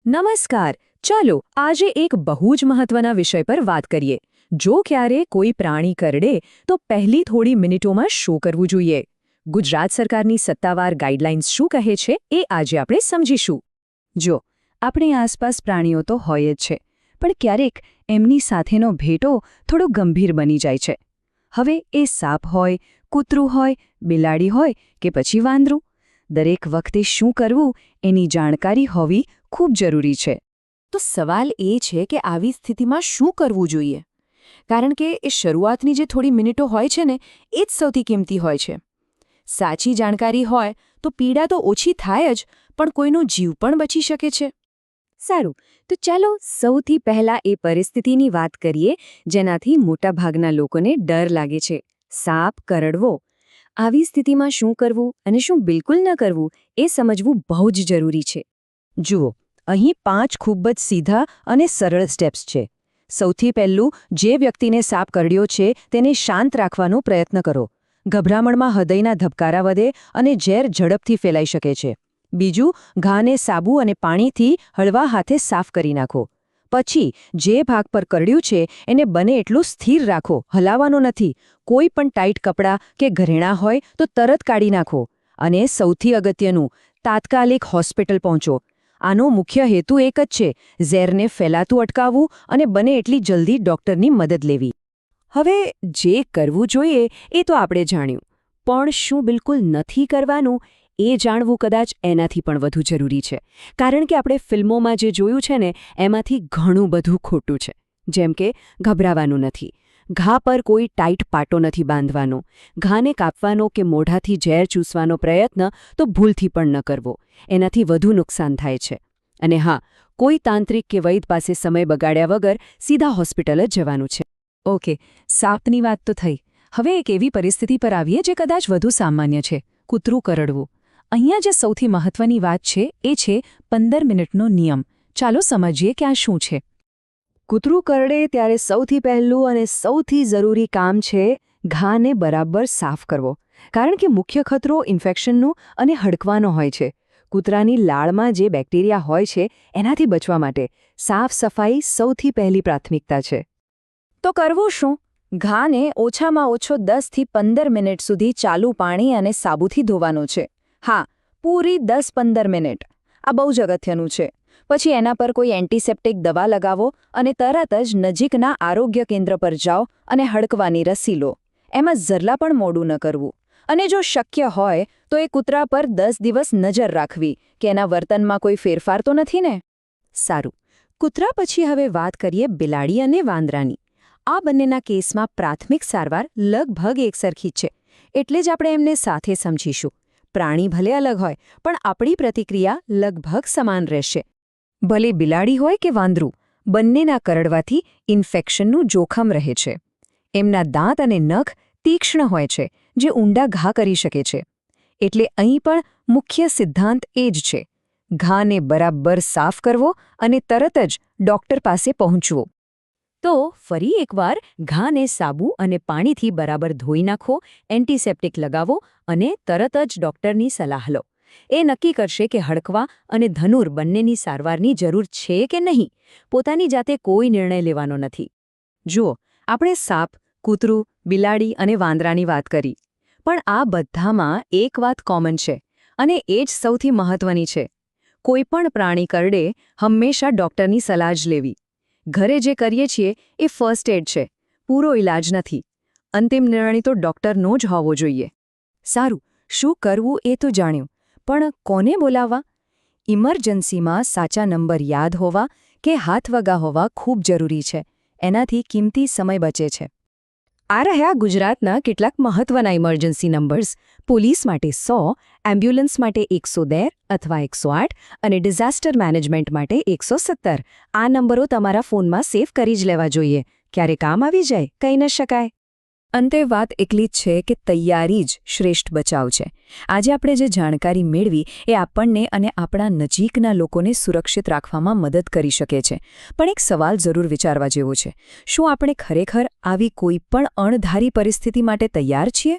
નમસ્કાર. ચાલો આજે એક બહુ જ મહત્વના વિષય પર વાત કરીએ. જો ક્યારે કોઈ પ્રાણી કરડે તો પહેલી થોડી મિનિટોમાં શું કરવું જોઈએ? ગુજરાત સરકારની સત્તાવાર ગાઈડલાઇન્સ શું કહે છે એ આજે આપણે સમજીશું. જો આપણી આસપાસ પ્રાણીઓ તો હોય જ છે, પણ ક્યારેક એમની સાથેનો ભેટો થોડો ગંભીર બની જાય છે. હવે એ સાપ હોય, કૂતરું હોય, બિલાડી હોય કે પછી વાંદરું, દરેક વખતે શું કરવું એની જાણકારી હોવી ખૂબ જરૂરી છે. તો સવાલ એ છે કે આવી સ્થિતિમાં શું કરવું જોઈએ? કારણ કે એ શરૂઆતની જે થોડી મિનિટો હોય છે ને, એ જ સૌથી કિંમતી હોય છે. સાચી જાણકારી હોય તો પીડા તો ઓછી થાય જ, પણ કોઈનો જીવ પણ બચી શકે છે. સારું, તો ચાલો સૌથી પહેલા એ પરિસ્થિતિની વાત કરીએ જેનાથી મોટાભાગના લોકોને ડર લાગે છે: સાપ કરડવો. આવી સ્થિતિમાં શું કરવું અને શું બિલકુલ ન કરવું એ સમજવું બહુ જ જરૂરી છે. જુઓ, અહીં 5 ખૂબ જ સીધા અને સરળ સ્ટેપ્સ છે. સૌથી પહેલું, જે વ્યક્તિને સાપ કરડ્યો છે તેને શાંત રાખવાનો પ્રયત્ન કરો. ગભરામણમાં હૃદયના ધબકારા વધે અને ઝેર ઝડપથી ફેલાઈ શકે છે. બીજું, ઘાને સાબુ અને પાણીથી હળવા હાથે સાફ કરી નાખો. પછી જે ભાગ પર કરડ્યું છે એને બને એટલું સ્થિર રાખો, હલાવવાનો નથી. કોઈ પણ ટાઈટ કપડાં કે ઘરેણાં હોય તો તરત કાઢી નાખો. અને સૌથી અગત્યનું, તાત્કાલિક હોસ્પિટલ પહોંચો. આનો મુખ્ય હેતુ એક જ છે: ઝેરને ફેલાતું અટકાવવું અને બને એટલી જલ્દી ડૉક્ટરની મદદ લેવી. હવે જે કરવું જોઈએ એ તો આપણે જાણ્યું, પણ શું બિલકુલ નથી કરવાનું એ જાણવું કદાચ એનાથી પણ વધુ જરૂરી છે. કારણ કે આપણે ફિલ્મોમાં જે જોયું છે ને, એમાંથી ઘણું બધું ખોટું છે. જેમ કે ગભરાવાનું નથી, ઘા પર કોઈ ટાઈટ પાટો નથી બાંધવાનો, ઘાને કાપવાનો કે મોઢાથી ઝેર ચૂસવાનો પ્રયત્ન તો ભૂલથી પણ ન કરવો. એનાથી વધુ નુકસાન થાય છે. અને હા, કોઈ તાંત્રિક કે વૈદ પાસે સમય બગાડ્યા વગર સીધા હોસ્પિટલ જ જવાનું છે. ઓકે, સાપની વાત તો થઈ. હવે એક એવી પરિસ્થિતિ પર આવીએ જે કદાચ વધુ સામાન્ય છે: કૂતરું કરડવું. અહીંયા જે સૌથી મહત્વની વાત છે એ છે 15 મિનિટનો નિયમ. ચાલો સમજીએ કે આ શું છે. કૂતરું કરડે ત્યારે સૌથી પહેલું અને સૌથી જરૂરી કામ છે ઘાને બરાબર સાફ કરવો. કારણ કે મુખ્ય ખતરો ઇન્ફેક્શનનો અને હડકવાનો હોય છે. કૂતરાની લાળમાં જે બેક્ટેરિયા હોય છે એનાથી બચવા માટે સાફ સફાઈ સૌથી પહેલી પ્રાથમિકતા છે. તો કરવું શું? ઘાને ઓછામાં ઓછો 10 થી 15 મિનિટ સુધી ચાલુ પાણી અને સાબુથી ધોવાનો છે. હા, પૂરી 10-15 મિનિટ. આ બહુ જ અગત્યનું છે. પછી એના પર કોઈ એન્ટિસેપ્ટિક દવા લગાવો અને તરત જ નજીકના આરોગ્ય કેન્દ્ર પર જાઓ અને હડકવાની રસી લો. એમાં જરલા પણ મોડું ન કરવું. અને જો શક્ય હોય તો એ કૂતરા પર 10 દિવસ નજર રાખવી કે એના વર્તનમાં કોઈ ફેરફાર તો નથી ને. સારું, કૂતરા પછી હવે વાત કરીએ બિલાડી અને વાંદરાની. આ બંનેના કેસમાં પ્રાથમિક સારવાર લગભગ એકસરખી છે. એટલે જ આપણે એમને સાથે સમજીશું. પ્રાણી ભલે અલગ હોય, પણ આપણી પ્રતિક્રિયા લગભગ સમાન રહેશે. ભલે બિલાડી હોય કે વાંદરું, બંનેના કરડવાથી ઇન્ફેક્શનનું જોખમ રહે છે. એમના દાંત અને નખ તીક્ષ્ણ હોય છે, જે ઊંડા ઘા કરી શકે છે. એટલે અહીં પણ મુખ્ય સિદ્ધાંત એ જ છે: ઘાને બરાબર સાફ કરવો અને તરત જ ડૉક્ટર પાસે પહોંચવો. તો ફરી એકવાર, ઘાને સાબુ અને પાણીથી બરાબર ધોઈ નાખો, એન્ટિસેપ્ટિક લગાવો અને તરત જ ડૉક્ટરની સલાહ લો. એ નક્કી કરશે કે હડકવા અને ધનુર બંનેની સારવારની જરૂર છે કે નહીં. પોતાની જાતે કોઈ નિર્ણય લેવાનો નથી. જુઓ, આપણે સાપ, કૂતરું, બિલાડી અને વાંદરાની વાત કરી. પણ આ બધામાં એક વાત કોમન છે, અને એ જ સૌથી મહત્વની છે: કોઈ પણ પ્રાણી કરડે હંમેશા ડૉક્ટરની સલાહ જ લેવી. ઘરે જે કરીએ છીએ એ ફર્સ્ટ એડ છે, પૂરો ઇલાજ નથી. અંતિમ નિર્ણય તો ડૉક્ટરનો જ હોવો જોઈએ. સારું, શું કરવું એ તો જાણ્યું, પણ કોને બોલાવવા? ઇમરજન્સીમાં સાચા નંબર યાદ હોવા કે હાથવગા હોવા ખૂબ જરૂરી છે. એનાથી કિંમતી સમય બચે છે. આ રહ્યા ગુજરાતના કેટલાક મહત્વના ઇમરજન્સી નંબર્સ. પોલીસ માટે 100, એમ્બ્યુલન્સ માટે 112 અથવા 108 અને ડિઝાસ્ટર મેનેજમેન્ટ માટે 117. આ નંબરો તમારા ફોનમાં સેવ કરી જ લેવા જોઈએ. ક્યારે કામ આવી જાય, કહી ન શકાય. અંતે વાત એટલી જ છે કે તૈયારી જ શ્રેષ્ઠ બચાવ છે. આજે આપણે જે જાણકારી મેળવી એ આપણને અને આપણા નજીકના લોકોને સુરક્ષિત રાખવામાં મદદ કરી શકે છે. પણ એક સવાલ જરૂર વિચારવા જેવો છે: શું આપણે ખરેખર આવી કોઈ પણ અણધારી પરિસ્થિતિ માટે તૈયાર છીએ?